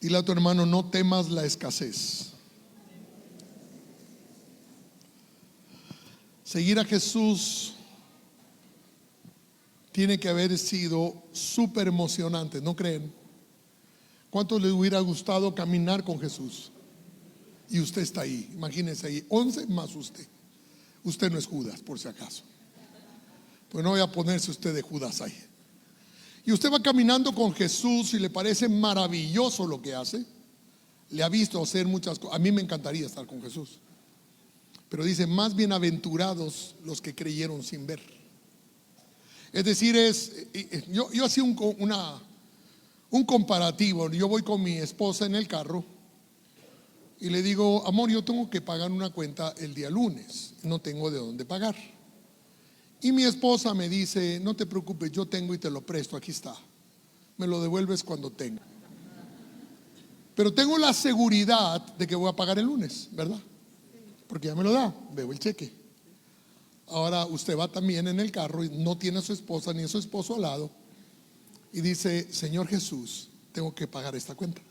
Dile a tu hermano: no temas la escasez. Seguir a Jesús tiene que haber sido súper emocionante, ¿no creen? ¿Cuánto le hubiera gustado caminar con Jesús? Y usted está ahí, imagínese ahí, 11 más usted. Usted no es Judas, por si acaso. Pues no voy a ponerse usted de Judas ahí. Y usted va caminando con Jesús y le parece maravilloso lo que hace. Le ha visto hacer muchas cosas. A mí me encantaría estar con Jesús. Pero dice: más bienaventurados los que creyeron sin ver. Es decir, yo hacía un comparativo. Yo voy con mi esposa en el carro y le digo: amor, yo tengo que pagar una cuenta el día lunes, no tengo de dónde pagar. Y mi esposa me dice: no te preocupes, yo tengo y te lo presto, aquí está, me lo devuelves cuando tenga. Pero tengo la seguridad de que voy a pagar el lunes, ¿verdad? Porque ya me lo da, veo el cheque. Ahora usted va también en el carro y no tiene a su esposa ni a su esposo al lado y dice: Señor Jesús, tengo que pagar esta cuenta.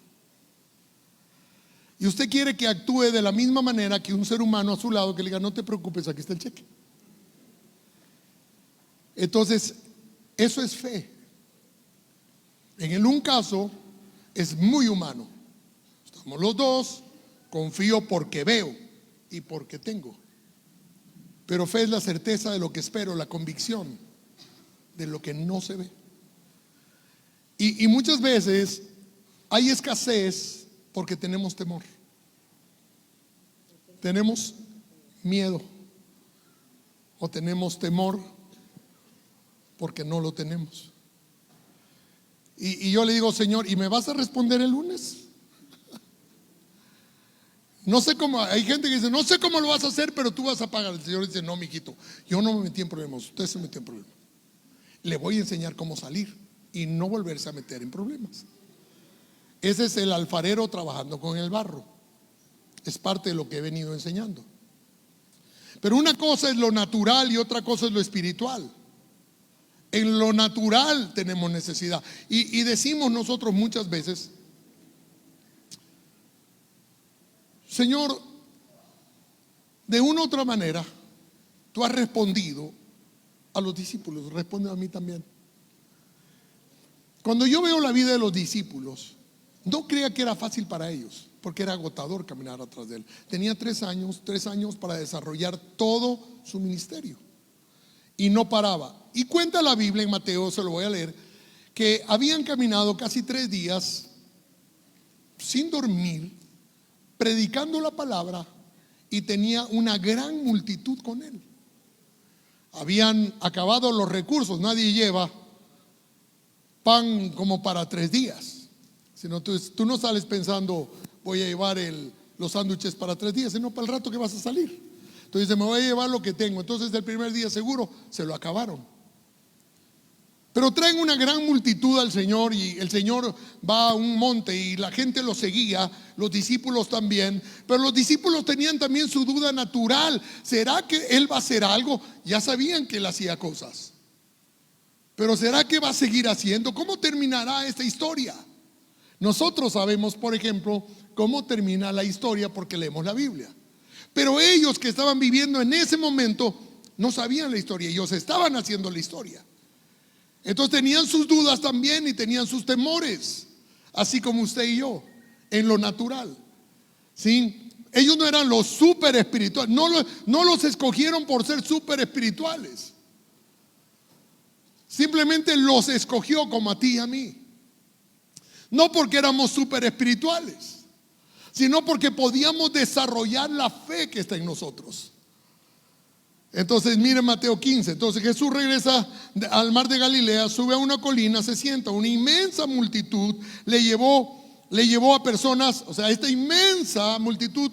Y usted quiere que actúe de la misma manera que un ser humano a su lado, que le diga: no te preocupes, aquí está el cheque. Entonces, eso es fe. En un caso es muy humano. Estamos los dos, confío porque veo y porque tengo. Pero fe es la certeza de lo que espero, la convicción de lo que no se ve. Y muchas veces hay escasez porque tenemos temor. Tenemos miedo. O tenemos temor porque no lo tenemos. Y yo le digo: Señor, ¿y me vas a responder el lunes? No sé cómo. Hay gente que dice: no sé cómo lo vas a hacer, pero tú vas a pagar. El Señor dice: no, mijito, yo no me metí en problemas, usted se metió en problemas. Le voy a enseñar cómo salir y no volverse a meter en problemas. Ese es el alfarero trabajando con el barro. Es parte de lo que he venido enseñando. Pero una cosa es lo natural y otra cosa es lo espiritual. En lo natural tenemos necesidad. Y decimos nosotros muchas veces: Señor, de una u otra manera tú has respondido a los discípulos, responde a mí también. Cuando yo veo la vida de los discípulos, no crea que era fácil para ellos, porque era agotador caminar atrás de él. Tenía 3 años para desarrollar todo su ministerio y no paraba. Y cuenta la Biblia en Mateo, se lo voy a leer, que habían caminado casi 3 días sin dormir, predicando la palabra, y tenía una gran multitud con él. Habían acabado los recursos, nadie lleva pan como para 3 días, sino tú no sales pensando: voy a llevar los sándwiches para 3 días, sino para el rato que vas a salir. Entonces dice: me voy a llevar lo que tengo. Entonces el primer día seguro se lo acabaron. Pero traen una gran multitud al Señor, y el Señor va a un monte y la gente lo seguía, los discípulos también. Pero los discípulos tenían también su duda natural: ¿será que Él va a hacer algo? Ya sabían que Él hacía cosas, pero ¿será que va a seguir haciendo? ¿Cómo terminará esta historia? Nosotros sabemos, por ejemplo, cómo termina la historia porque leemos la Biblia. Pero ellos que estaban viviendo en ese momento no sabían la historia, ellos estaban haciendo la historia. Entonces tenían sus dudas también y tenían sus temores, así como usted y yo, en lo natural. ¿Sí? Ellos no eran los súper espirituales, no los escogieron por ser súper espirituales. Simplemente los escogió como a ti y a mí. No porque éramos súper espirituales, sino porque podíamos desarrollar la fe que está en nosotros. Entonces miren Mateo 15. Entonces Jesús regresa al mar de Galilea, sube a una colina, se sienta. Una inmensa multitud le llevó a personas. O sea, esta inmensa multitud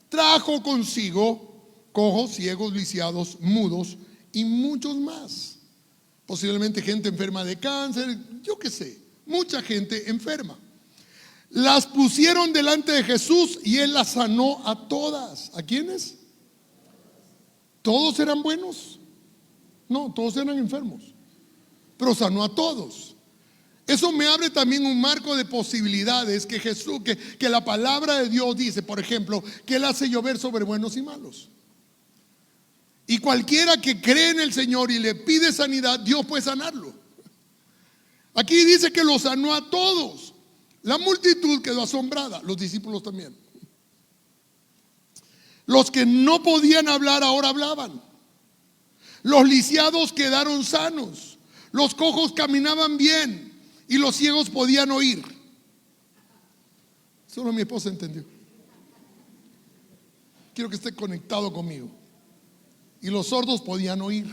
trajo consigo cojos, ciegos, lisiados, mudos y muchos más. Posiblemente gente enferma de cáncer, yo qué sé, mucha gente enferma. Las pusieron delante de Jesús y Él las sanó a todas. ¿A quiénes? ¿Todos eran buenos? No, todos eran enfermos, pero sanó a todos. Eso me abre también un marco de posibilidades que Jesús, que la palabra de Dios dice, por ejemplo, que Él hace llover sobre buenos y malos. Y cualquiera que cree en el Señor y le pide sanidad, Dios puede sanarlo. Aquí dice que los sanó a todos. La multitud quedó asombrada, los discípulos también. Los que no podían hablar ahora hablaban. Los lisiados quedaron sanos. Los cojos caminaban bien y los ciegos podían oír. Solo mi esposa entendió. Quiero que esté conectado conmigo. Y los sordos podían oír.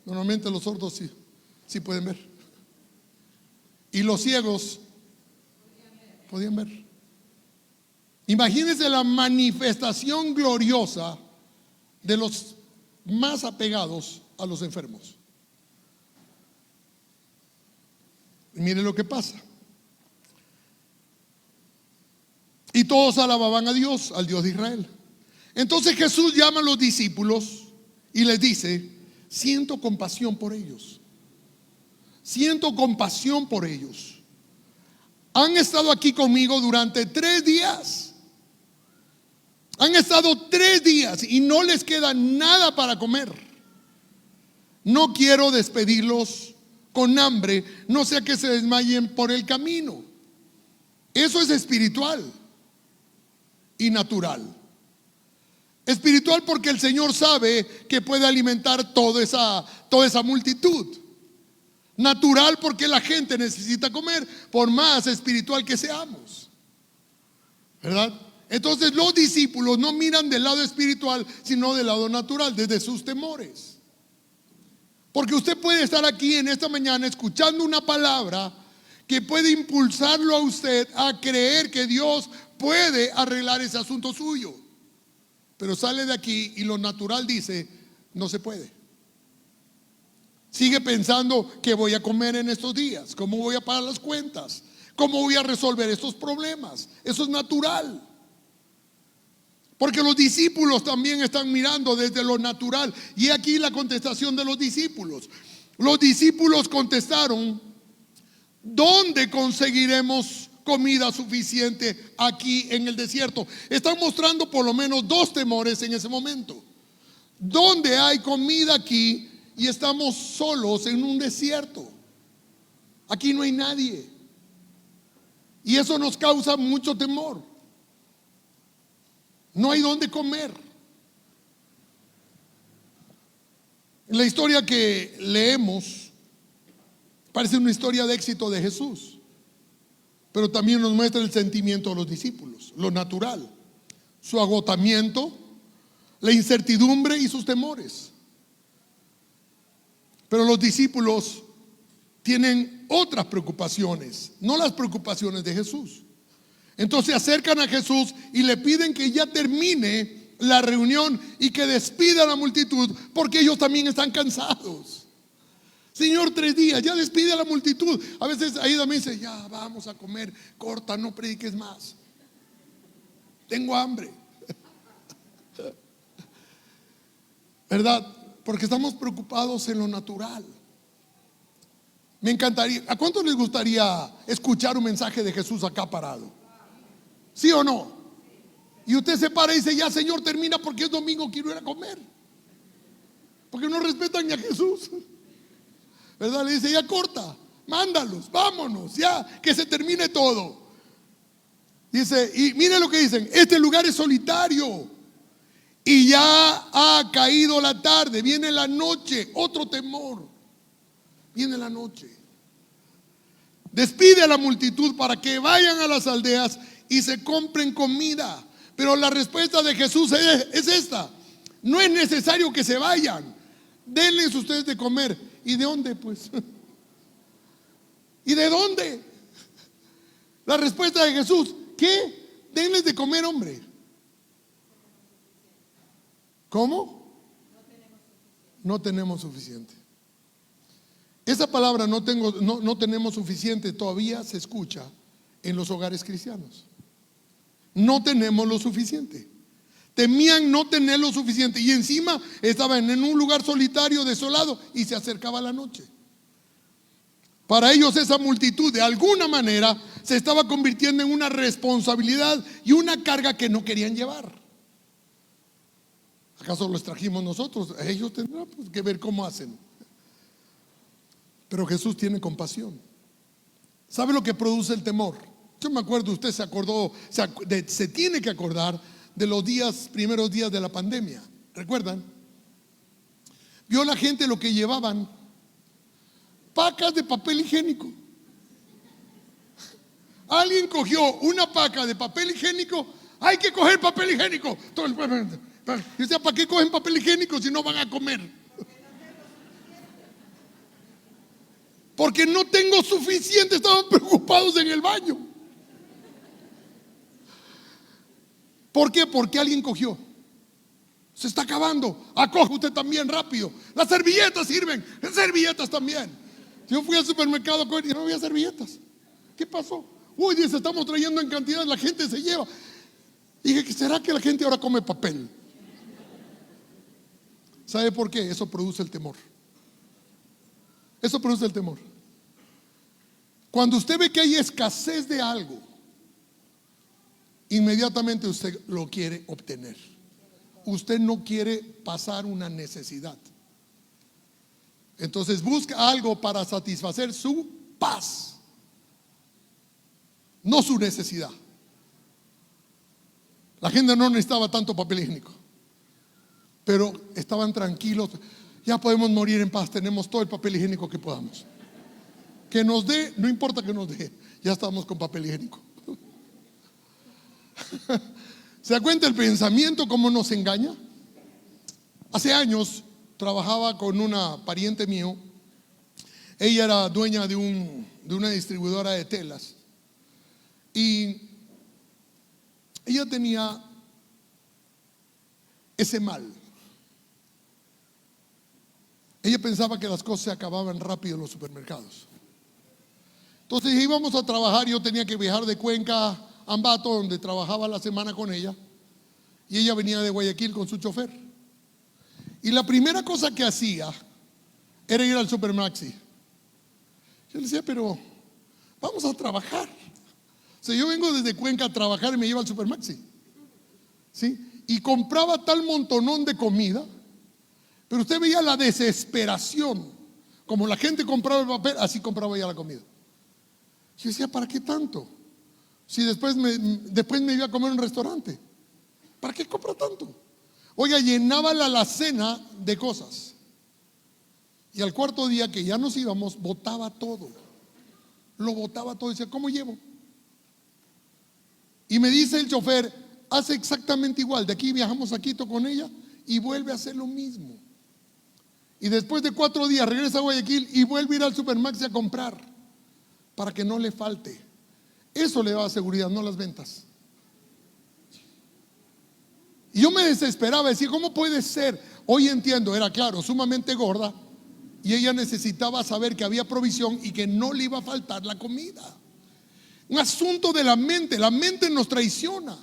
Normalmente los sordos sí pueden ver. Y los ciegos podían ver. Imagínense la manifestación gloriosa de los más apegados a los enfermos. Y mire lo que pasa. Y todos alababan a Dios, al Dios de Israel. Entonces Jesús llama a los discípulos y les dice: siento compasión por ellos. Siento compasión por ellos. Han estado aquí conmigo durante 3 días. Han estado 3 días y no les queda nada para comer. No quiero despedirlos con hambre, no sea que se desmayen por el camino. Eso es espiritual y natural. Espiritual porque el Señor sabe que puede alimentar toda esa multitud. Natural porque la gente necesita comer, por más espiritual que seamos, ¿verdad? Entonces los discípulos no miran del lado espiritual, sino del lado natural, desde sus temores. Porque usted puede estar aquí en esta mañana escuchando una palabra que puede impulsarlo a usted a creer que Dios puede arreglar ese asunto suyo. Pero sale de aquí y lo natural dice: no se puede. Sigue pensando: ¿qué voy a comer en estos días? ¿Cómo voy a pagar las cuentas? ¿Cómo voy a resolver estos problemas? Eso es natural. Porque los discípulos también están mirando desde lo natural. Y aquí la contestación de los discípulos. Los discípulos contestaron: ¿dónde conseguiremos comida suficiente aquí en el desierto? Están mostrando por lo menos 2 temores en ese momento. ¿Dónde hay comida aquí y estamos solos en un desierto? Aquí no hay nadie. Y eso nos causa mucho temor. No hay dónde comer. La historia que leemos parece una historia de éxito de Jesús, pero también nos muestra el sentimiento de los discípulos, lo natural, su agotamiento, la incertidumbre y sus temores. Pero los discípulos tienen otras preocupaciones, no las preocupaciones de Jesús. Entonces se acercan a Jesús y le piden que ya termine la reunión y que despida a la multitud, porque ellos también están cansados. Señor, 3 días, ya despide a la multitud. A veces ahí también dice: ya vamos a comer, corta, no prediques más. Tengo hambre. ¿Verdad? Porque estamos preocupados en lo natural. Me encantaría, ¿a cuántos les gustaría escuchar un mensaje de Jesús acá parado? ¿Sí o no? Y usted se para y dice: ya, Señor, termina porque es domingo, quiero ir a comer. Porque no respetan ni a Jesús, ¿verdad? Le dice: ya corta, mándalos, vámonos, ya, que se termine todo. Dice, y mire lo que dicen: este lugar es solitario y ya ha caído la tarde, viene la noche. Otro temor, viene la noche. Despide a la multitud para que vayan a las aldeas y se compren comida. Pero la respuesta de Jesús es esta: no es necesario que se vayan, denles ustedes de comer. ¿Y de dónde pues? ¿Y de dónde? La respuesta de Jesús: ¿qué? Denles de comer, hombre. ¿Cómo? No tenemos suficiente. Esa palabra no tenemos suficiente todavía se escucha en los hogares cristianos. No tenemos lo suficiente. Temían no tener lo suficiente y encima estaban en un lugar solitario, desolado, y se acercaba la noche. Para ellos esa multitud de alguna manera se estaba convirtiendo en una responsabilidad y una carga que no querían llevar. ¿Acaso los trajimos nosotros? Ellos tendrán que ver cómo hacen. Pero Jesús tiene compasión. ¿Sabe lo que produce el temor? Yo me acuerdo, usted se acordó, se tiene que acordar de los primeros días de la pandemia. ¿Recuerdan? Vio la gente lo que llevaban: pacas de papel higiénico. Alguien cogió una paca de papel higiénico. Hay que coger papel higiénico. Y decía, ¿para qué cogen papel higiénico si no van a comer? Porque no tengo suficiente. Estaban preocupados en el baño. ¿Por qué? Porque alguien cogió. Se está acabando. Acoge usted también rápido. Las servilletas sirven. Las servilletas también. Yo fui al supermercado y no había servilletas. ¿Qué pasó? Uy, dice, estamos trayendo en cantidad, la gente se lleva. Dije, ¿será que la gente ahora come papel? ¿Sabe por qué? Eso produce el temor. Eso produce el temor. Cuando usted ve que hay escasez de algo, inmediatamente usted lo quiere obtener. Usted no quiere pasar una necesidad. Entonces busca algo para satisfacer su paz, no su necesidad. La gente no necesitaba tanto papel higiénico, pero estaban tranquilos. Ya podemos morir en paz, tenemos todo el papel higiénico que podamos. Que nos dé, no importa que nos dé, ya estamos con papel higiénico. ¿Se da cuenta el pensamiento cómo nos engaña? Hace años trabajaba con una pariente mío. Ella era dueña de una distribuidora de telas. Y ella tenía ese mal. Ella pensaba que las cosas se acababan rápido en los supermercados. Entonces íbamos a trabajar. Yo tenía que viajar de Cuenca a Ambato, donde trabajaba la semana con ella. Y ella venía de Guayaquil con su chofer. Y la primera cosa que hacía era ir al Supermaxi. Yo le decía, pero vamos a trabajar. O sea, yo vengo desde Cuenca a trabajar y me llevo al Supermaxi. ¿Sí? Y compraba tal montonón de comida. Pero usted veía la desesperación. Como la gente compraba el papel, así compraba ella la comida. Yo decía, ¿para qué tanto? Si después me iba a comer en un restaurante. ¿Para qué compra tanto? Oiga, llenaba la alacena de cosas. Y al cuarto día que ya nos íbamos, botaba todo. Lo botaba todo. Decía, ¿cómo llevo? Y me dice el chofer, hace exactamente igual. De aquí viajamos a Quito con ella y vuelve a hacer lo mismo. Y después de 4 días regresa a Guayaquil y vuelve a ir al Supermaxi a comprar para que no le falte. Eso le daba seguridad, no las ventas. Y yo me desesperaba, decía, ¿cómo puede ser? Hoy entiendo, era claro, sumamente gorda. Y ella necesitaba saber que había provisión y que no le iba a faltar la comida. Un asunto de la mente nos traiciona.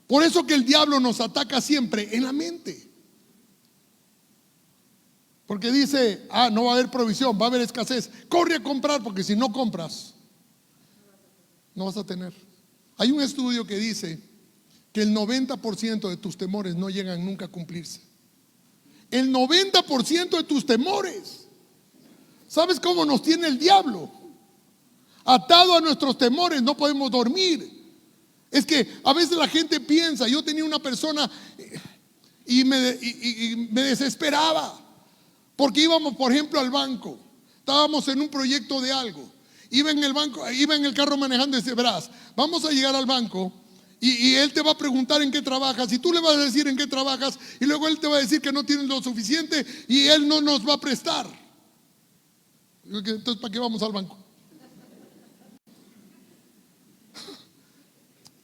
Por eso que el diablo nos ataca siempre en la mente. Porque dice, no va a haber provisión, va a haber escasez. Corre a comprar, porque si no compras, no vas a tener. Hay un estudio que dice que el 90% de tus temores no llegan nunca a cumplirse. El 90% de tus temores. ¿Sabes cómo nos tiene el diablo? Atado a nuestros temores, no podemos dormir. Es que a veces la gente piensa, yo tenía una persona y me desesperaba. Porque íbamos, por ejemplo, al banco. Estábamos en un proyecto de algo. Iba en el carro manejando y dice, verás, vamos a llegar al banco y él te va a preguntar en qué trabajas y tú le vas a decir en qué trabajas y luego él te va a decir que no tienes lo suficiente y él no nos va a prestar. Entonces, ¿para qué vamos al banco?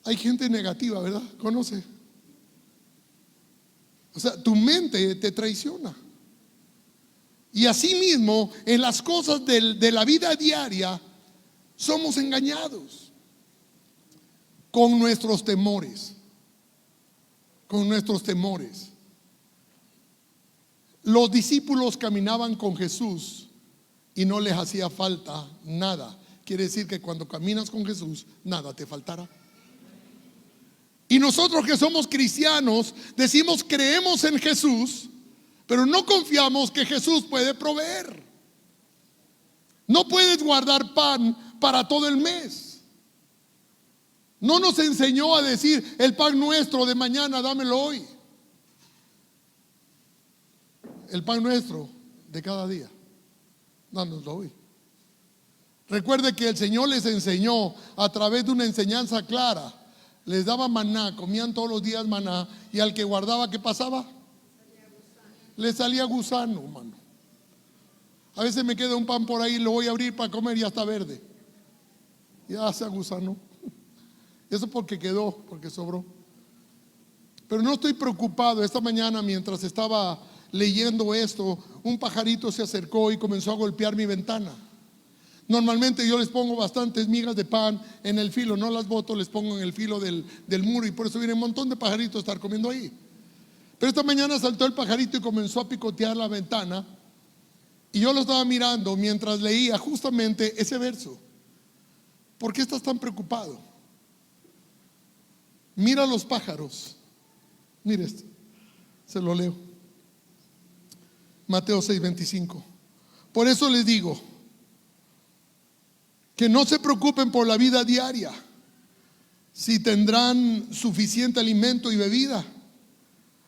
Hay gente negativa, ¿verdad? ¿Conoce? O sea, tu mente te traiciona. Y así mismo, en las cosas de la vida diaria, somos engañados con nuestros temores. Con nuestros temores. Los discípulos caminaban con Jesús y no les hacía falta nada. Quiere decir que cuando caminas con Jesús, nada te faltará. Y nosotros que somos cristianos, decimos creemos en Jesús, pero no confiamos que Jesús puede proveer. No puedes guardar pan para todo el mes. No nos enseñó a decir: el pan nuestro de mañana, dámelo hoy. El pan nuestro de cada día, dánoslo hoy. Recuerde que el Señor les enseñó a través de una enseñanza clara. Les daba maná, comían todos los días maná, y al que guardaba, ¿qué pasaba? Le salía gusano, hermano. A veces me queda un pan por ahí, lo voy a abrir para comer y ya está verde. Ya se gusano. Eso porque quedó, porque sobró. Pero no estoy preocupado. Esta mañana, mientras estaba leyendo esto, un pajarito se acercó y comenzó a golpear mi ventana. Normalmente yo les pongo bastantes migas de pan en el filo, no las boto, les pongo en el filo del muro, y por eso viene un montón de pajaritos a estar comiendo ahí. Pero esta mañana saltó el pajarito y comenzó a picotear la ventana, y yo lo estaba mirando mientras leía justamente ese verso. ¿Por qué estás tan preocupado? Mira los pájaros. Mire esto, se lo leo. Mateo 6:25. Por eso les digo que no se preocupen por la vida diaria, si tendrán suficiente alimento y bebida,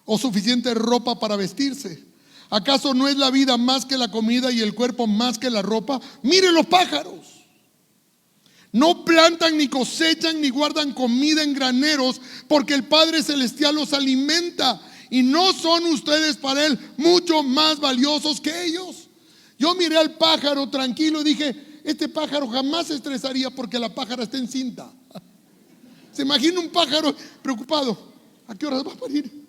o suficiente ropa para vestirse. ¿Acaso no es la vida más que la comida y el cuerpo más que la ropa? Miren los pájaros. No plantan, ni cosechan, ni guardan comida en graneros, porque el Padre Celestial los alimenta. ¿Y no son ustedes para Él mucho más valiosos que ellos? Yo miré al pájaro tranquilo y dije: este pájaro jamás se estresaría porque la pájara está encinta. ¿Se imagina un pájaro preocupado? ¿A qué horas va a parir?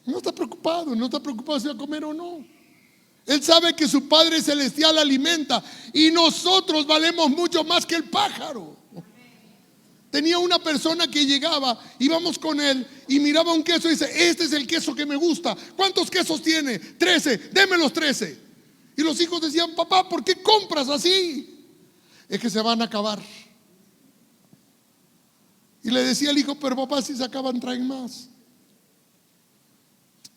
No está preocupado, no está preocupado si va a comer o no. Él sabe que su Padre Celestial alimenta, y nosotros valemos mucho más que el pájaro. Tenía una persona que llegaba, íbamos con él y miraba un queso y dice: este es el queso que me gusta. ¿Cuántos quesos tiene? 13, deme los 13. Y los hijos decían: papá, ¿por qué compras así? Es que se van a acabar. Y le decía el hijo: pero papá, si se acaban, traen más.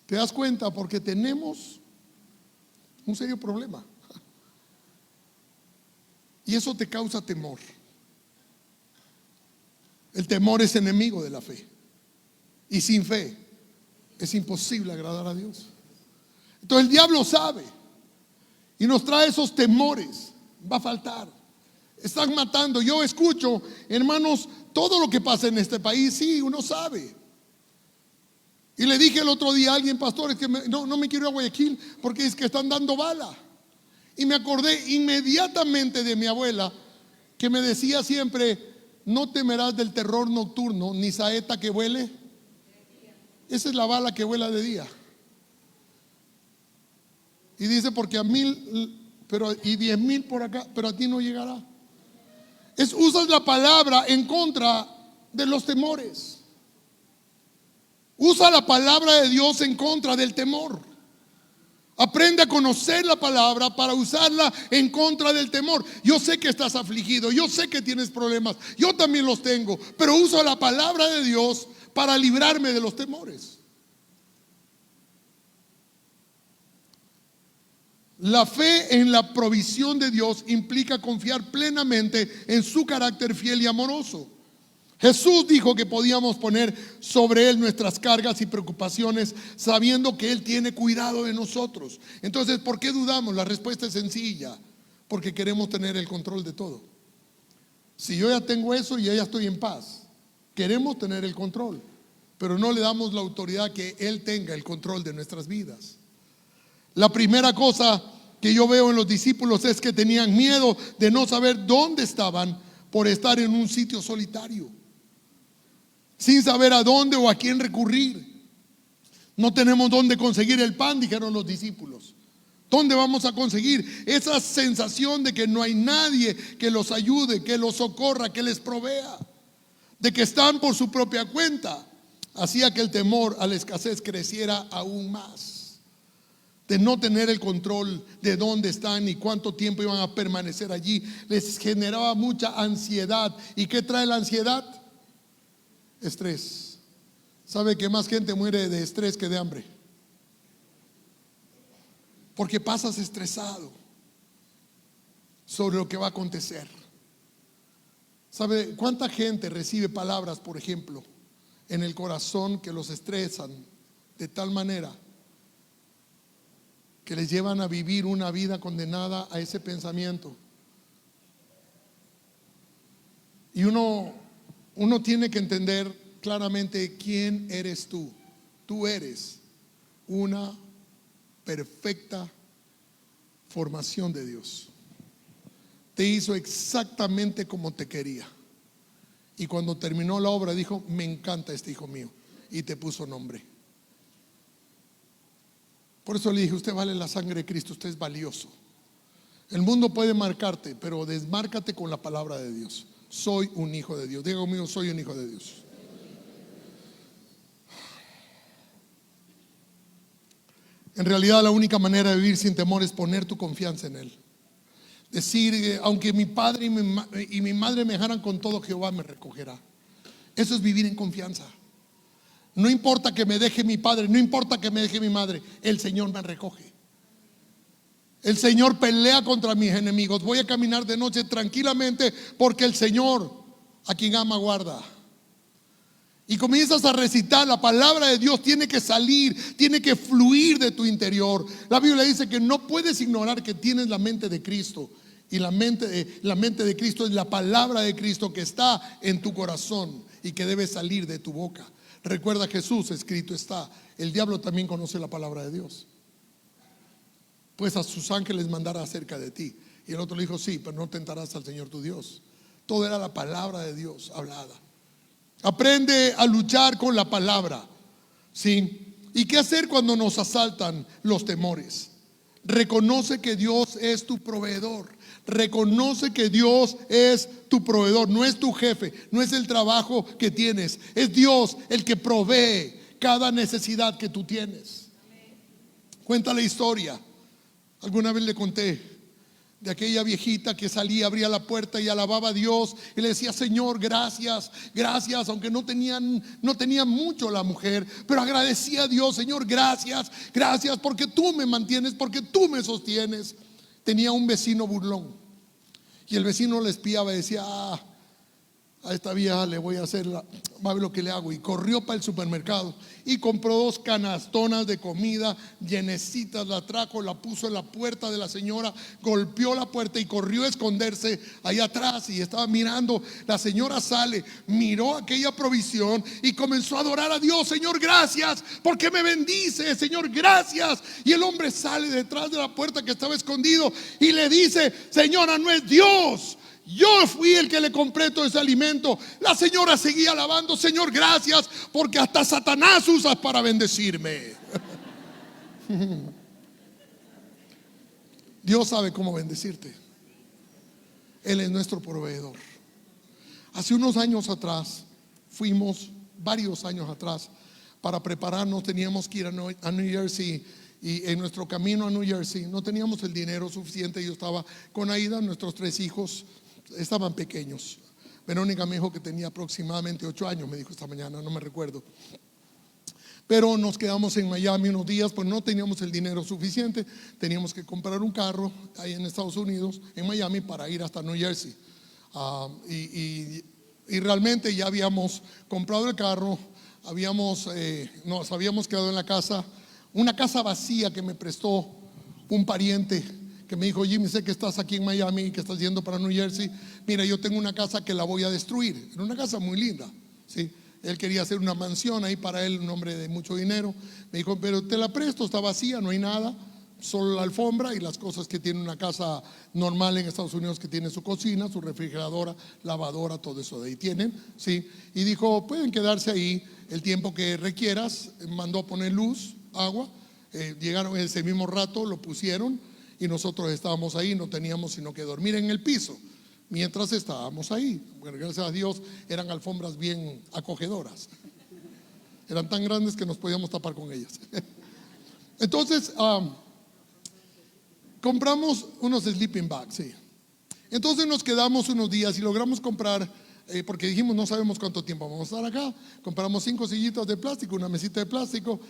¿Te das cuenta? Porque tenemos un serio problema. Y eso te causa temor. El temor es enemigo de la fe. Y sin fe es imposible agradar a Dios. Entonces el diablo sabe y nos trae esos temores. Va a faltar, están matando. Yo escucho, hermanos, todo lo que pasa en este país. Sí, uno sabe. Y le dije el otro día a alguien: pastor, es que no me quiero ir a Guayaquil porque es que están dando bala. Y me acordé inmediatamente de mi abuela, que me decía siempre: no temerás del terror nocturno, ni saeta que vuele. Esa es la bala que vuela de día. Y dice: porque a 1000, y 10,000 por acá, pero a ti no llegará. Usas la palabra en contra de los temores. Usa la palabra de Dios en contra del temor. Aprende a conocer la palabra para usarla en contra del temor. Yo sé que estás afligido, yo sé que tienes problemas, yo también los tengo, pero uso la palabra de Dios para librarme de los temores. La fe en la provisión de Dios implica confiar plenamente en su carácter fiel y amoroso. Jesús dijo que podíamos poner sobre Él nuestras cargas y preocupaciones, sabiendo que Él tiene cuidado de nosotros. Entonces, ¿por qué dudamos? La respuesta es sencilla: porque queremos tener el control de todo. Si yo ya tengo eso, ya estoy en paz. Queremos tener el control, pero no le damos la autoridad que Él tenga el control de nuestras vidas. La primera cosa que yo veo en los discípulos es que tenían miedo de no saber dónde estaban por estar en un sitio solitario, sin saber a dónde o a quién recurrir. No tenemos dónde conseguir el pan, dijeron los discípulos. ¿Dónde vamos a conseguir esa sensación de que no hay nadie que los ayude, que los socorra, que les provea, de que están por su propia cuenta? Hacía que el temor a la escasez creciera aún más. de no tener el control de dónde están y cuánto tiempo iban a permanecer allí. Les generaba mucha ansiedad. ¿Y qué trae la ansiedad? Estrés. ¿Sabe que más gente muere de estrés que de hambre? Porque pasas estresado sobre lo que va a acontecer. ¿Sabe cuánta gente recibe palabras, por ejemplo, en el corazón que los estresan de tal manera que les llevan a vivir una vida condenada a ese pensamiento? Y uno tiene que entender claramente quién eres tú. Tú eres una perfecta formación de Dios. Te hizo exactamente como te quería. Y cuando terminó la obra dijo: me encanta este hijo mío. Y te puso nombre. Por eso le dije: usted vale la sangre de Cristo, usted es valioso. El mundo puede marcarte, pero desmárcate con la palabra de Dios. Soy un hijo de Dios. Diga conmigo: soy un hijo de Dios. En realidad la única manera de vivir sin temor es poner tu confianza en Él. Decir: aunque mi padre y mi madre me dejaran con todo, Jehová me recogerá. Eso es vivir en confianza. No importa que me deje mi padre, no importa que me deje mi madre, el Señor me recoge. El Señor pelea contra mis enemigos. Voy a caminar de noche tranquilamente porque el Señor, a quien ama, guarda. Y comienzas a recitar la palabra de Dios. Tiene que salir, tiene que fluir de tu interior. La Biblia dice que no puedes ignorar que tienes la mente de Cristo. Y la mente de Cristo es la palabra de Cristo que está en tu corazón y que debe salir de tu boca. Recuerda Jesús, escrito está: el diablo también conoce la palabra de Dios, pues a sus ángeles mandará acerca de ti. Y el otro le dijo: sí, pero no tentarás al Señor tu Dios. Todo era la palabra de Dios hablada. Aprende a luchar con la palabra, ¿sí? ¿Y qué hacer cuando nos asaltan los temores? Reconoce que Dios es tu proveedor. Reconoce que Dios es tu proveedor. No es tu jefe, no es el trabajo que tienes. Es Dios el que provee cada necesidad que tú tienes. Cuenta la historia. Alguna vez le conté de aquella viejita que salía, abría la puerta y alababa a Dios y le decía: Señor, gracias, gracias. Aunque no tenía mucho la mujer, pero agradecía a Dios: Señor, gracias, gracias, porque tú me mantienes, porque tú me sostienes. Tenía un vecino burlón y el vecino le espiaba y decía: a esta vieja le voy a hacer va a ver lo que le hago. Y corrió para el supermercado y compró 2 canastonas de comida llenecitas, la trajo, la puso en la puerta de la señora, golpeó la puerta y corrió a esconderse ahí atrás. Y estaba mirando, la señora sale, miró aquella provisión y comenzó a adorar a Dios: Señor, gracias porque me bendice, Señor, gracias. Y el hombre sale detrás de la puerta que estaba escondido y le dice: señora, no es Dios, yo fui el que le compré todo ese alimento. La señora seguía alabando: Señor, gracias porque hasta Satanás usas para bendecirme. Dios sabe cómo bendecirte. Él es nuestro proveedor. Hace unos años atrás, varios años atrás, para prepararnos teníamos que ir a New Jersey. Y en nuestro camino a New Jersey no teníamos el dinero suficiente. Yo estaba con Aida, nuestros 3 hijos estaban pequeños. Verónica me dijo que tenía aproximadamente 8 años, me dijo esta mañana, no me recuerdo. Pero nos quedamos en Miami unos días, pues no teníamos el dinero suficiente. Teníamos que comprar un carro ahí en Estados Unidos, en Miami, para ir hasta New Jersey. Y realmente ya habíamos comprado el carro, nos habíamos quedado en la casa, una casa vacía que me prestó un pariente, que me dijo: Jimmy, sé que estás aquí en Miami y que estás yendo para New Jersey. Mira, yo tengo una casa que la voy a destruir. Era una casa muy linda, ¿sí? Él quería hacer una mansión ahí para él, un hombre de mucho dinero. Me dijo: pero te la presto, está vacía, no hay nada, solo la alfombra y las cosas que tiene una casa normal en Estados Unidos, que tiene su cocina, su refrigeradora, lavadora, todo eso de ahí tienen, ¿sí? Y dijo: pueden quedarse ahí el tiempo que requieras. Mandó a poner luz, agua. Llegaron ese mismo rato, lo pusieron. Y nosotros estábamos ahí, no teníamos sino que dormir en el piso mientras estábamos ahí. Bueno, gracias a Dios eran alfombras bien acogedoras. Eran tan grandes que nos podíamos tapar con ellas. Entonces compramos unos sleeping bags, sí. Entonces nos quedamos unos días y logramos comprar, porque dijimos no sabemos cuánto tiempo vamos a estar acá. Compramos 5 sillitas de plástico, una mesita de plástico.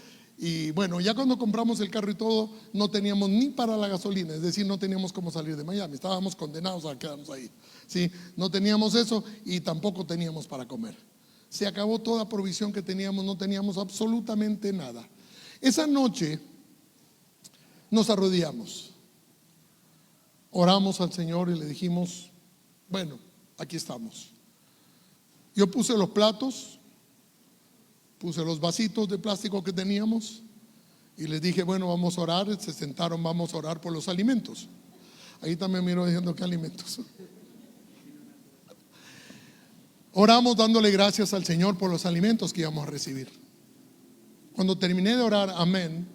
Y bueno, ya cuando compramos el carro y todo, no teníamos ni para la gasolina, es decir, no teníamos cómo salir de Miami, estábamos condenados a quedarnos ahí, ¿sí? No teníamos eso y tampoco teníamos para comer. Se acabó toda provisión que teníamos, no teníamos absolutamente nada. Esa noche nos arrodillamos, oramos al Señor y le dijimos, bueno, aquí estamos. Yo puse los platos, puse los vasitos de plástico que teníamos y les dije, bueno, vamos a orar. Se sentaron, vamos a orar por los alimentos. Ahí también miró diciendo, ¿qué alimentos? Oramos dándole gracias al Señor por los alimentos que íbamos a recibir. Cuando terminé de orar, amén,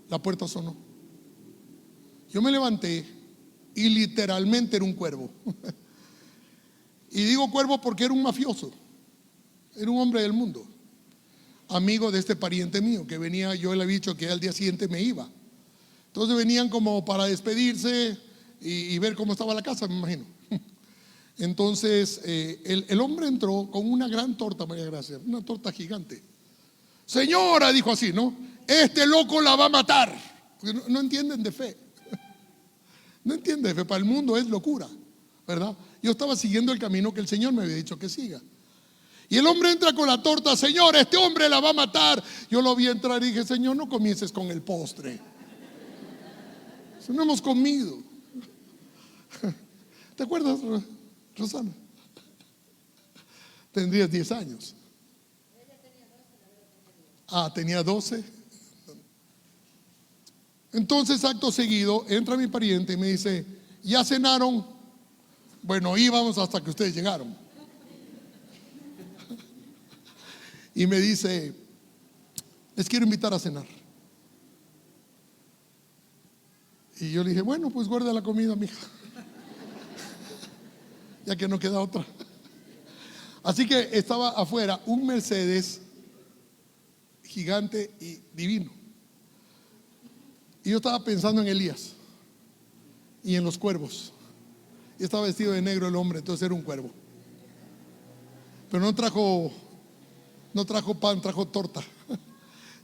la puerta sonó. Yo me levanté y literalmente era un cuervo. Y digo cuervo porque era un mafioso, era un hombre del mundo, amigo de este pariente mío que venía. Yo le había dicho que al día siguiente me iba. Entonces venían como para despedirse y ver cómo estaba la casa, me imagino. Entonces el hombre entró con una gran torta, María Gracia, una torta gigante. Señora, dijo así, ¿no? Este loco la va a matar. Porque no entienden de fe. No entienden de fe, para el mundo es locura, ¿verdad? Yo estaba siguiendo el camino que el Señor me había dicho que siga. Y el hombre entra con la torta, Señor, este hombre la va a matar. Yo lo vi entrar y dije, Señor, no comiences con el postre. No hemos comido. ¿Te acuerdas, Rosana? Tendrías 10 años. Tenía 12. Entonces, acto seguido, entra mi pariente y me dice, ¿ya cenaron? Bueno, íbamos hasta que ustedes llegaron. Y me dice, les quiero invitar a cenar. Y yo le dije, bueno, pues guarda la comida, mija, ya que no queda otra. Así que estaba afuera un Mercedes gigante y divino. Y yo estaba pensando en Elías y en los cuervos. Y estaba vestido de negro el hombre, entonces era un cuervo. Pero no trajo pan, trajo torta.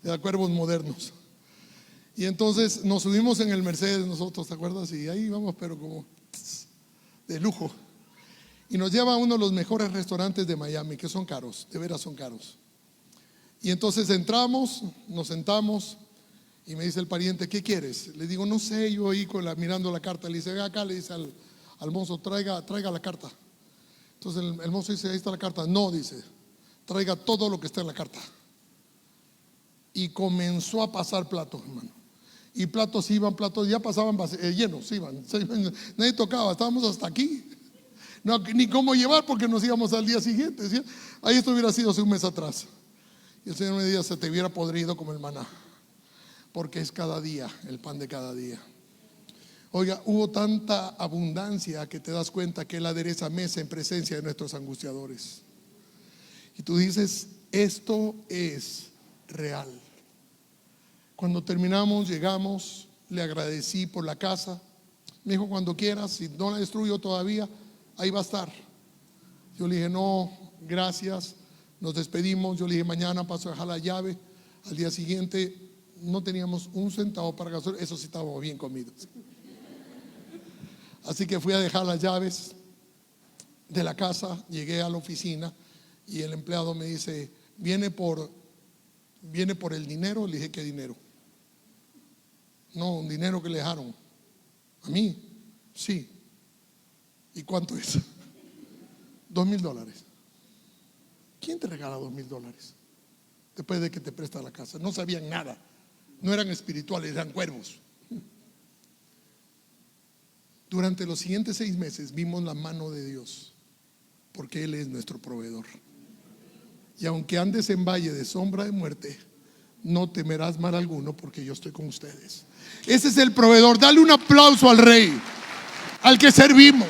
Era cuervos modernos. Y entonces nos subimos en el Mercedes nosotros, ¿te acuerdas? Y ahí vamos, pero como de lujo. Y nos lleva a uno de los mejores restaurantes de Miami, que son caros, de veras son caros. Y entonces entramos, nos sentamos y me dice el pariente, ¿qué quieres? Le digo, no sé, yo ahí mirando la carta. Le dice, ve acá, le dice al mozo, traiga la carta. Entonces el mozo dice, ahí está la carta. No, dice, traiga todo lo que está en la carta. Y comenzó a pasar platos, hermano. Y platos iban, platos ya pasaban llenos, iban. Nadie tocaba, estábamos hasta aquí. No, ni cómo llevar porque nos íbamos al día siguiente. ¿Sí? Ahí esto hubiera sido hace un mes atrás. Y el Señor me decía, se te hubiera podrido como el maná, porque es cada día, el pan de cada día. Oiga, hubo tanta abundancia que te das cuenta que Él adereza mesa en presencia de nuestros angustiadores. Y tú dices, esto es real. Cuando terminamos, llegamos, le agradecí por la casa. Me dijo, cuando quieras, si no la destruyo todavía, ahí va a estar. Yo le dije, no, gracias. Nos despedimos. Yo le dije, mañana paso a dejar la llave. Al día siguiente no teníamos un centavo para gasolina. Eso sí, estábamos bien comidos. Así que fui a dejar las llaves de la casa. Llegué a la oficina y el empleado me dice, viene por el dinero. Le dije, ¿qué dinero? No, un dinero que le dejaron. ¿A mí? Sí. ¿Y cuánto es? $2,000. ¿Quién te regala $2,000 después de que te presta la casa? No sabían nada, no eran espirituales, eran cuervos. Durante los siguientes 6 meses vimos la mano de Dios, porque Él es nuestro proveedor. Y aunque andes en valle de sombra de muerte, no temerás mal alguno, porque yo estoy con ustedes. Ese es el proveedor. Dale un aplauso al Rey, al que servimos.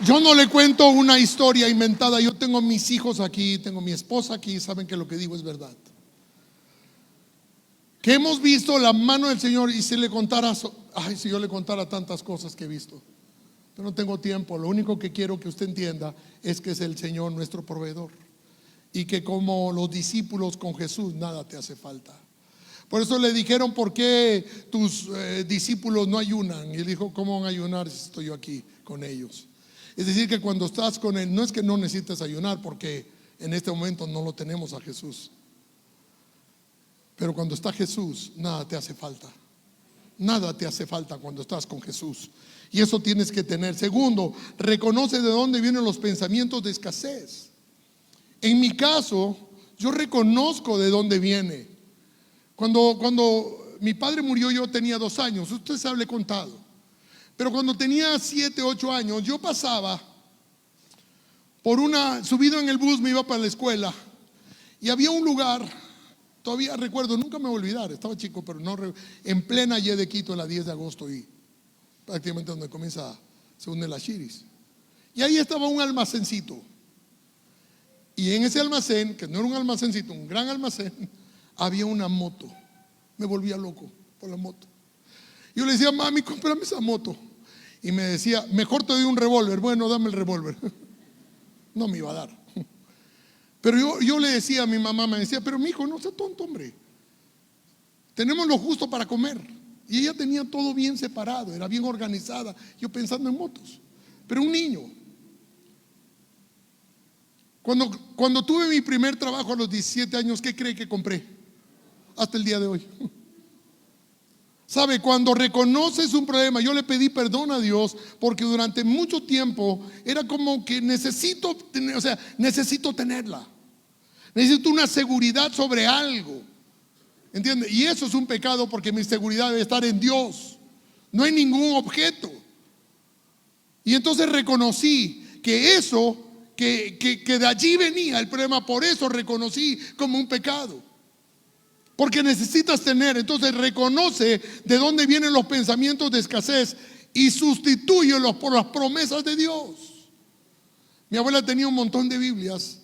Yo no le cuento una historia inventada. Yo tengo mis hijos aquí, tengo mi esposa aquí, saben que lo que digo es verdad. que hemos visto la mano del Señor. Y si le contara, ay, si yo le contara tantas cosas que he visto, pero no tengo tiempo. Lo único que quiero que usted entienda es que es el Señor nuestro proveedor, y que como los discípulos con Jesús, nada te hace falta. Por eso le dijeron: ¿por qué tus discípulos no ayunan? Y él dijo: ¿cómo van a ayunar si estoy yo aquí con ellos? Es decir, que cuando estás con Él, no es que no necesites ayunar, porque en este momento no lo tenemos a Jesús, pero cuando está Jesús, nada te hace falta. Nada te hace falta cuando estás con Jesús. Y eso tienes que tener. Segundo, reconoce de dónde vienen los pensamientos de escasez. En mi caso, yo reconozco de dónde viene. Cuando mi padre murió, yo tenía 2 años. Usted sabe, le he contado. Pero cuando tenía 7, 8 años, yo pasaba subido en el bus, me iba para la escuela, y había un lugar, todavía recuerdo, nunca me voy a olvidar, estaba chico, pero no, en plena Y de Quito, en la 10 de agosto, y prácticamente donde se une la Chiris. Y ahí estaba un almacencito. Y en ese almacén, que no era un almacencito, un gran almacén, había una moto. Me volvía loco por la moto. Yo le decía: mami, cómprame esa moto. Y me decía: mejor te doy un revólver. Bueno, dame el revólver. No me iba a dar. Pero yo le decía a mi mamá, me decía: pero mi hijo, no sea tonto, hombre. Tenemos lo justo para comer. Y ella tenía todo bien separado, era bien organizada. Yo pensando en motos. Pero un niño. Cuando tuve mi primer trabajo a los 17 años, ¿qué cree que compré? Hasta el día de hoy. ¿Sabe? Cuando reconoces un problema, yo le pedí perdón a Dios, porque durante mucho tiempo era como que necesito tenerla. Necesito una seguridad sobre algo. ¿Entiende? Y eso es un pecado, porque mi seguridad debe estar en Dios, no en ningún objeto. Y entonces reconocí que eso, que de allí venía el problema. Por eso reconocí como un pecado. Porque necesitas tener. Entonces reconoce de dónde vienen los pensamientos de escasez y sustitúyelos por las promesas de Dios. Mi abuela tenía un montón de Biblias.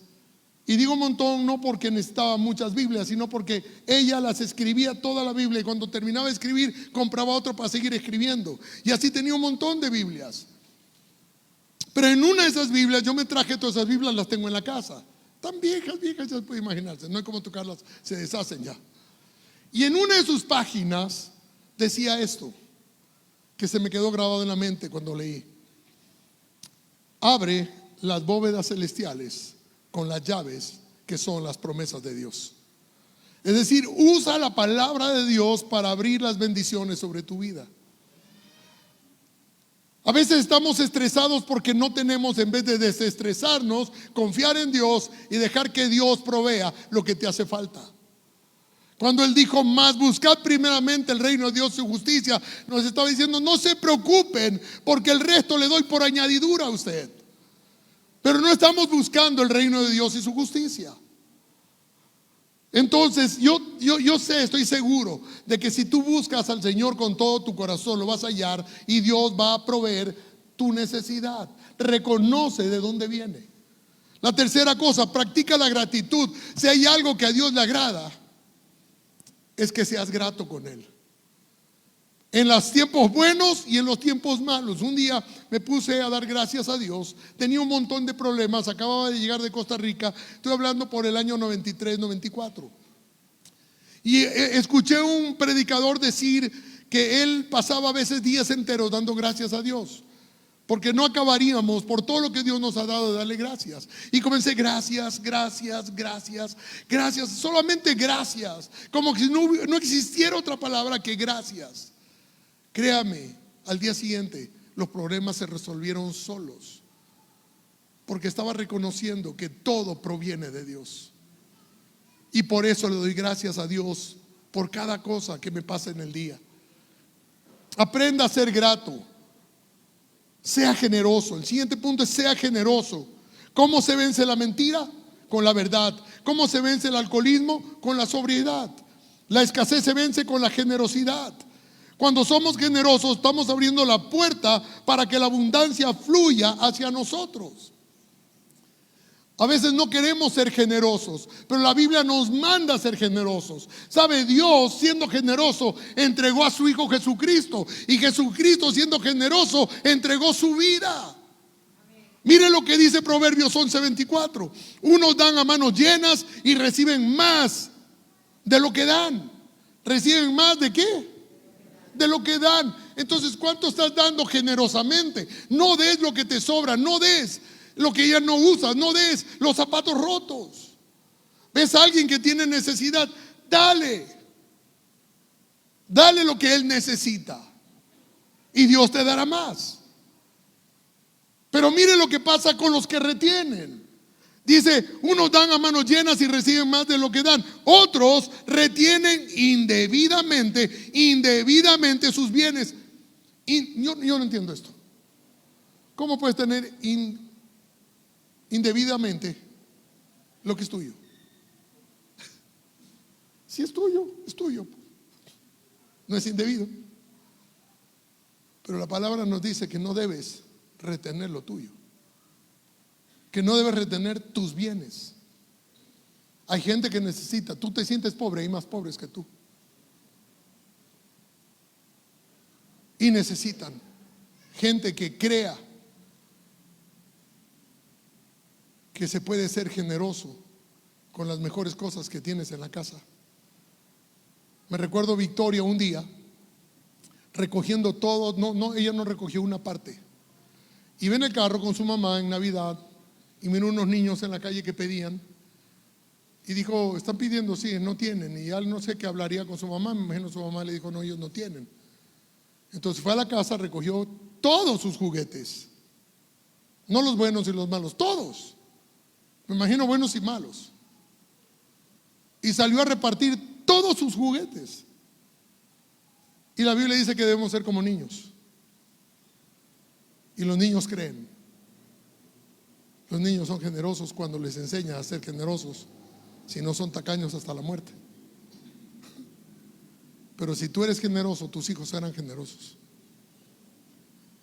Y digo un montón no porque necesitaba muchas Biblias, sino porque ella las escribía toda la Biblia, y cuando terminaba de escribir compraba otro para seguir escribiendo. Y así tenía un montón de Biblias. Pero en una de esas Biblias, yo me traje todas esas Biblias, las tengo en la casa. Tan viejas, ya se puede imaginarse. No hay como tocarlas, se deshacen ya. Y en una de sus páginas decía esto, que se me quedó grabado en la mente cuando leí: abre las bóvedas celestiales con las llaves que son las promesas de Dios. Es decir, usa la palabra de Dios para abrir las bendiciones sobre tu vida. A veces estamos estresados porque no tenemos, en vez de desestresarnos, confiar en Dios y dejar que Dios provea lo que te hace falta. Cuando Él dijo: más buscad primeramente el reino de Dios y su justicia, nos estaba diciendo: no se preocupen, porque el resto le doy por añadidura a usted. Pero no estamos buscando el reino de Dios y su justicia. Entonces yo sé, estoy seguro de que si tú buscas al Señor con todo tu corazón, lo vas a hallar, y Dios va a proveer tu necesidad. Reconoce de dónde viene. La tercera cosa, practica la gratitud. Si hay algo que a Dios le agrada, es que seas grato con Él, en los tiempos buenos y en los tiempos malos. Un día me puse a dar gracias a Dios. Tenía un montón de problemas, acababa de llegar de Costa Rica. Estoy hablando por el año 93, 94. Y escuché un predicador decir que él pasaba a veces días enteros dando gracias a Dios, porque no acabaríamos por todo lo que Dios nos ha dado de darle gracias. Y comencé: gracias, gracias, gracias, gracias, solamente gracias, como que no existiera otra palabra que gracias. Créame, al día siguiente los problemas se resolvieron solos, porque estaba reconociendo que todo proviene de Dios. Y por eso le doy gracias a Dios por cada cosa que me pasa en el día. Aprenda a ser grato. Sea generoso. El siguiente punto es: sea generoso. ¿Cómo se vence la mentira? Con la verdad. ¿Cómo se vence el alcoholismo? Con la sobriedad. La escasez se vence con la generosidad. Cuando somos generosos, estamos abriendo la puerta para que la abundancia fluya hacia nosotros. A veces no queremos ser generosos, pero la Biblia nos manda a ser generosos. ¿Sabe? Dios, siendo generoso, entregó a su Hijo Jesucristo. Y Jesucristo, siendo generoso, entregó su vida. Mire lo que dice Proverbios 11:24. Unos dan a manos llenas y reciben más de lo que dan. ¿Reciben más de qué? De lo que dan. Entonces, ¿cuánto estás dando generosamente? No des lo que te sobra, no des lo que ya no usas, no des los zapatos rotos. ¿Ves a alguien que tiene necesidad? Dale lo que él necesita y Dios te dará más. Pero mire lo que pasa con los que retienen. Dice, unos dan a manos llenas y reciben más de lo que dan. Otros retienen indebidamente sus bienes. Yo no entiendo esto. ¿Cómo puedes tener indebidamente lo que es tuyo? Si es tuyo, es tuyo. No es indebido. Pero la palabra nos dice que no debes retener lo tuyo, que no debes retener tus bienes. Hay gente que necesita. Tú te sientes pobre, hay más pobres que tú y necesitan. Gente que crea que se puede ser generoso con las mejores cosas que tienes en la casa. Me recuerdo Victoria un día recogiendo todo. Ella no recogió una parte. Y ven el carro con su mamá en Navidad y miró unos niños en la calle que pedían. Y dijo, están pidiendo, sí, no tienen. Y él no sé qué hablaría con su mamá. Me imagino su mamá le dijo, no, ellos no tienen. Entonces fue a la casa, recogió todos sus juguetes. No los buenos y los malos, todos. Me imagino buenos y malos. Y salió a repartir todos sus juguetes. Y la Biblia dice que debemos ser como niños. Y los niños creen. Los niños son generosos cuando les enseñan a ser generosos. Si no, son tacaños hasta la muerte. Pero si tú eres generoso, tus hijos serán generosos.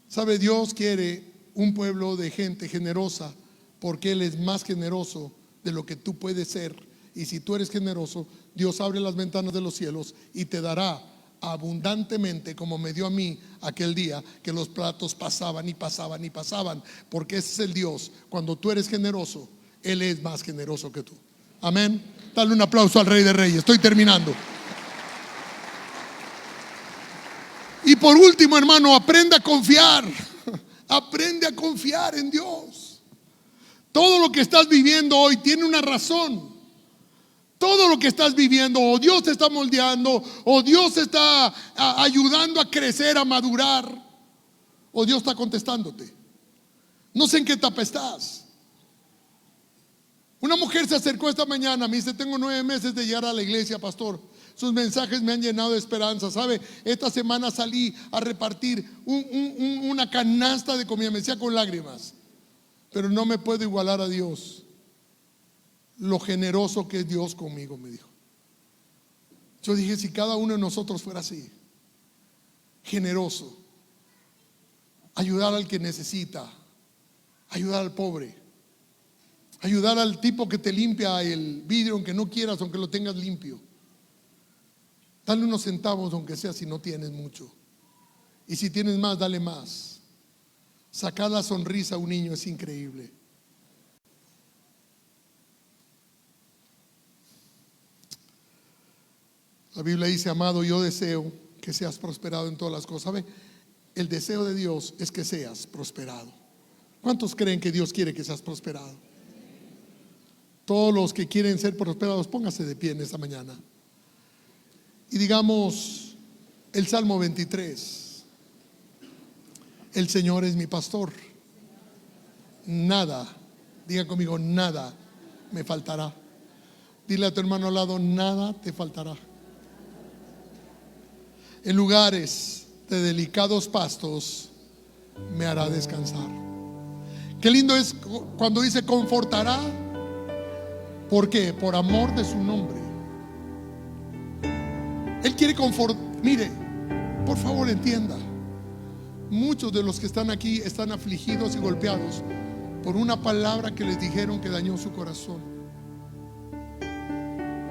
¿Sabe? Dios quiere un pueblo de gente generosa, porque Él es más generoso de lo que tú puedes ser. Y si tú eres generoso, Dios abre las ventanas de los cielos y te dará abundantemente, como me dio a mí aquel día que los platos pasaban y pasaban y pasaban. Porque ese es el Dios. Cuando tú eres generoso, Él es más generoso que tú. Amén. Dale un aplauso al Rey de Reyes. Estoy terminando. Y por último, hermano, aprende a confiar. Aprende a confiar en Dios. Todo lo que estás viviendo hoy tiene una razón. Todo lo que estás viviendo, o Dios te está moldeando, o Dios te está ayudando a crecer, a madurar, o Dios está contestándote. No sé en qué etapa estás. Una mujer se acercó esta mañana, me dice, tengo 9 meses de llegar a la iglesia, pastor. Sus mensajes me han llenado de esperanza. ¿Sabe? Esta semana salí a repartir una canasta de comida, me decía con lágrimas, pero no me puedo igualar a Dios. Lo generoso que es Dios conmigo, me dijo. Yo dije, si cada uno de nosotros fuera así, generoso, ayudar al que necesita, ayudar al pobre, ayudar al tipo que te limpia el vidrio aunque no quieras, aunque lo tengas limpio, dale unos centavos aunque sea si no tienes mucho, y si tienes más, dale más. Sacar la sonrisa a un niño es increíble. La Biblia dice, amado, yo deseo que seas prosperado en todas las cosas. ¿Sabe? El deseo de Dios es que seas prosperado. ¿Cuántos creen que Dios quiere que seas prosperado? Todos los que quieren ser prosperados, póngase de pie en esta mañana. Y digamos el Salmo 23. El Señor es mi pastor. Nada, diga conmigo, nada me faltará. Dile a tu hermano al lado, nada te faltará. En lugares de delicados pastos me hará descansar. Qué lindo es cuando dice confortará. ¿Por qué? Por amor de su nombre. Él quiere confortar. Mire, por favor entienda, muchos de los que están aquí están afligidos y golpeados por una palabra que les dijeron que dañó su corazón.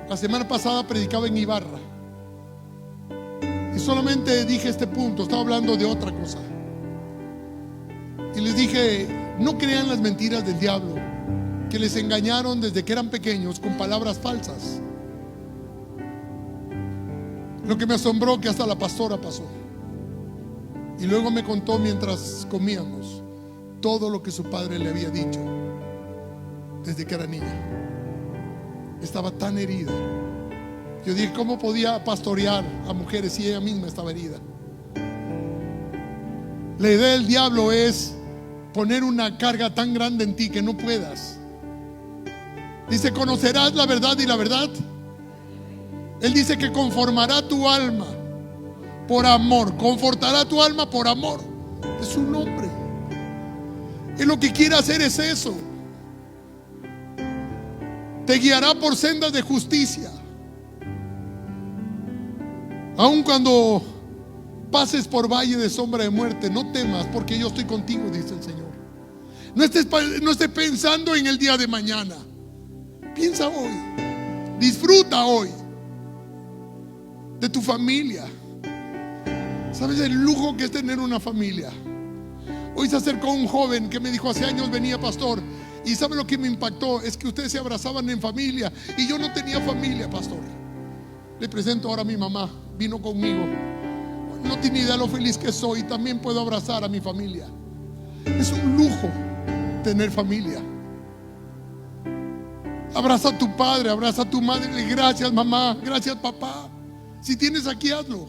La semana pasada predicaba en Ibarra y solamente dije este punto, estaba hablando de otra cosa. Y les dije, no crean las mentiras del diablo, que les engañaron desde que eran pequeños con palabras falsas. Lo que me asombró que hasta la pastora pasó. Y luego me contó mientras comíamos todo lo que su padre le había dicho desde que era niña. Estaba tan herida. Yo dije, ¿cómo podía pastorear a mujeres si ella misma estaba herida? La idea del diablo es poner una carga tan grande en ti que no puedas. Dice, conocerás la verdad y la verdad. Él dice que conformará tu alma por amor, confortará tu alma por amor. Es su nombre. Él lo que quiere hacer es eso. Te guiará por sendas de justicia. Aun cuando pases por valle de sombra de muerte, no temas, porque yo estoy contigo, dice el Señor. No estés pensando en el día de mañana. Piensa hoy. Disfruta hoy de tu familia. ¿Sabes el lujo que es tener una familia? Hoy se acercó un joven que me dijo, hace años venía pastor, y ¿sabe lo que me impactó? Es que ustedes se abrazaban en familia y yo no tenía familia, pastor. Le presento ahora a mi mamá, vino conmigo. No tiene idea lo feliz que soy. También puedo abrazar a mi familia. Es un lujo tener familia. Abraza a tu padre, abraza a tu madre. Gracias mamá, gracias papá. Si tienes aquí, hazlo.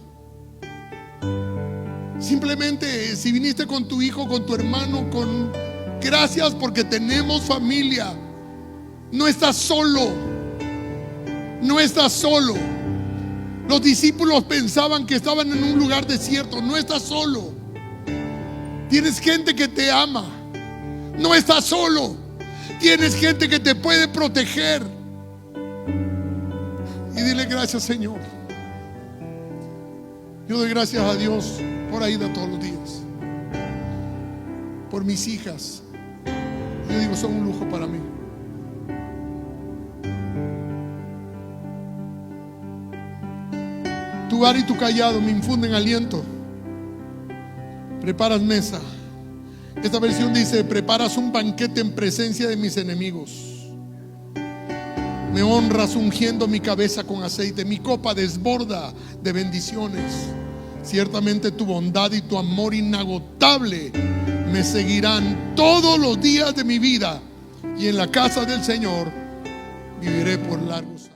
Simplemente si viniste con tu hijo, con tu hermano, gracias porque tenemos familia. No estás solo. No estás solo. Los discípulos pensaban que estaban en un lugar desierto. No estás solo. Tienes gente que te ama. No estás solo. Tienes gente que te puede proteger. Y dile gracias, Señor. Yo doy gracias a Dios por Aida todos los días, por mis hijas. Yo digo, son un lujo para mí. Tu vara y tu callado me infunden aliento. Preparas mesa. Esta versión dice, preparas un banquete en presencia de mis enemigos. Me honras ungiendo mi cabeza con aceite. Mi copa desborda de bendiciones. Ciertamente tu bondad y tu amor inagotable me seguirán todos los días de mi vida. Y en la casa del Señor viviré por largos años.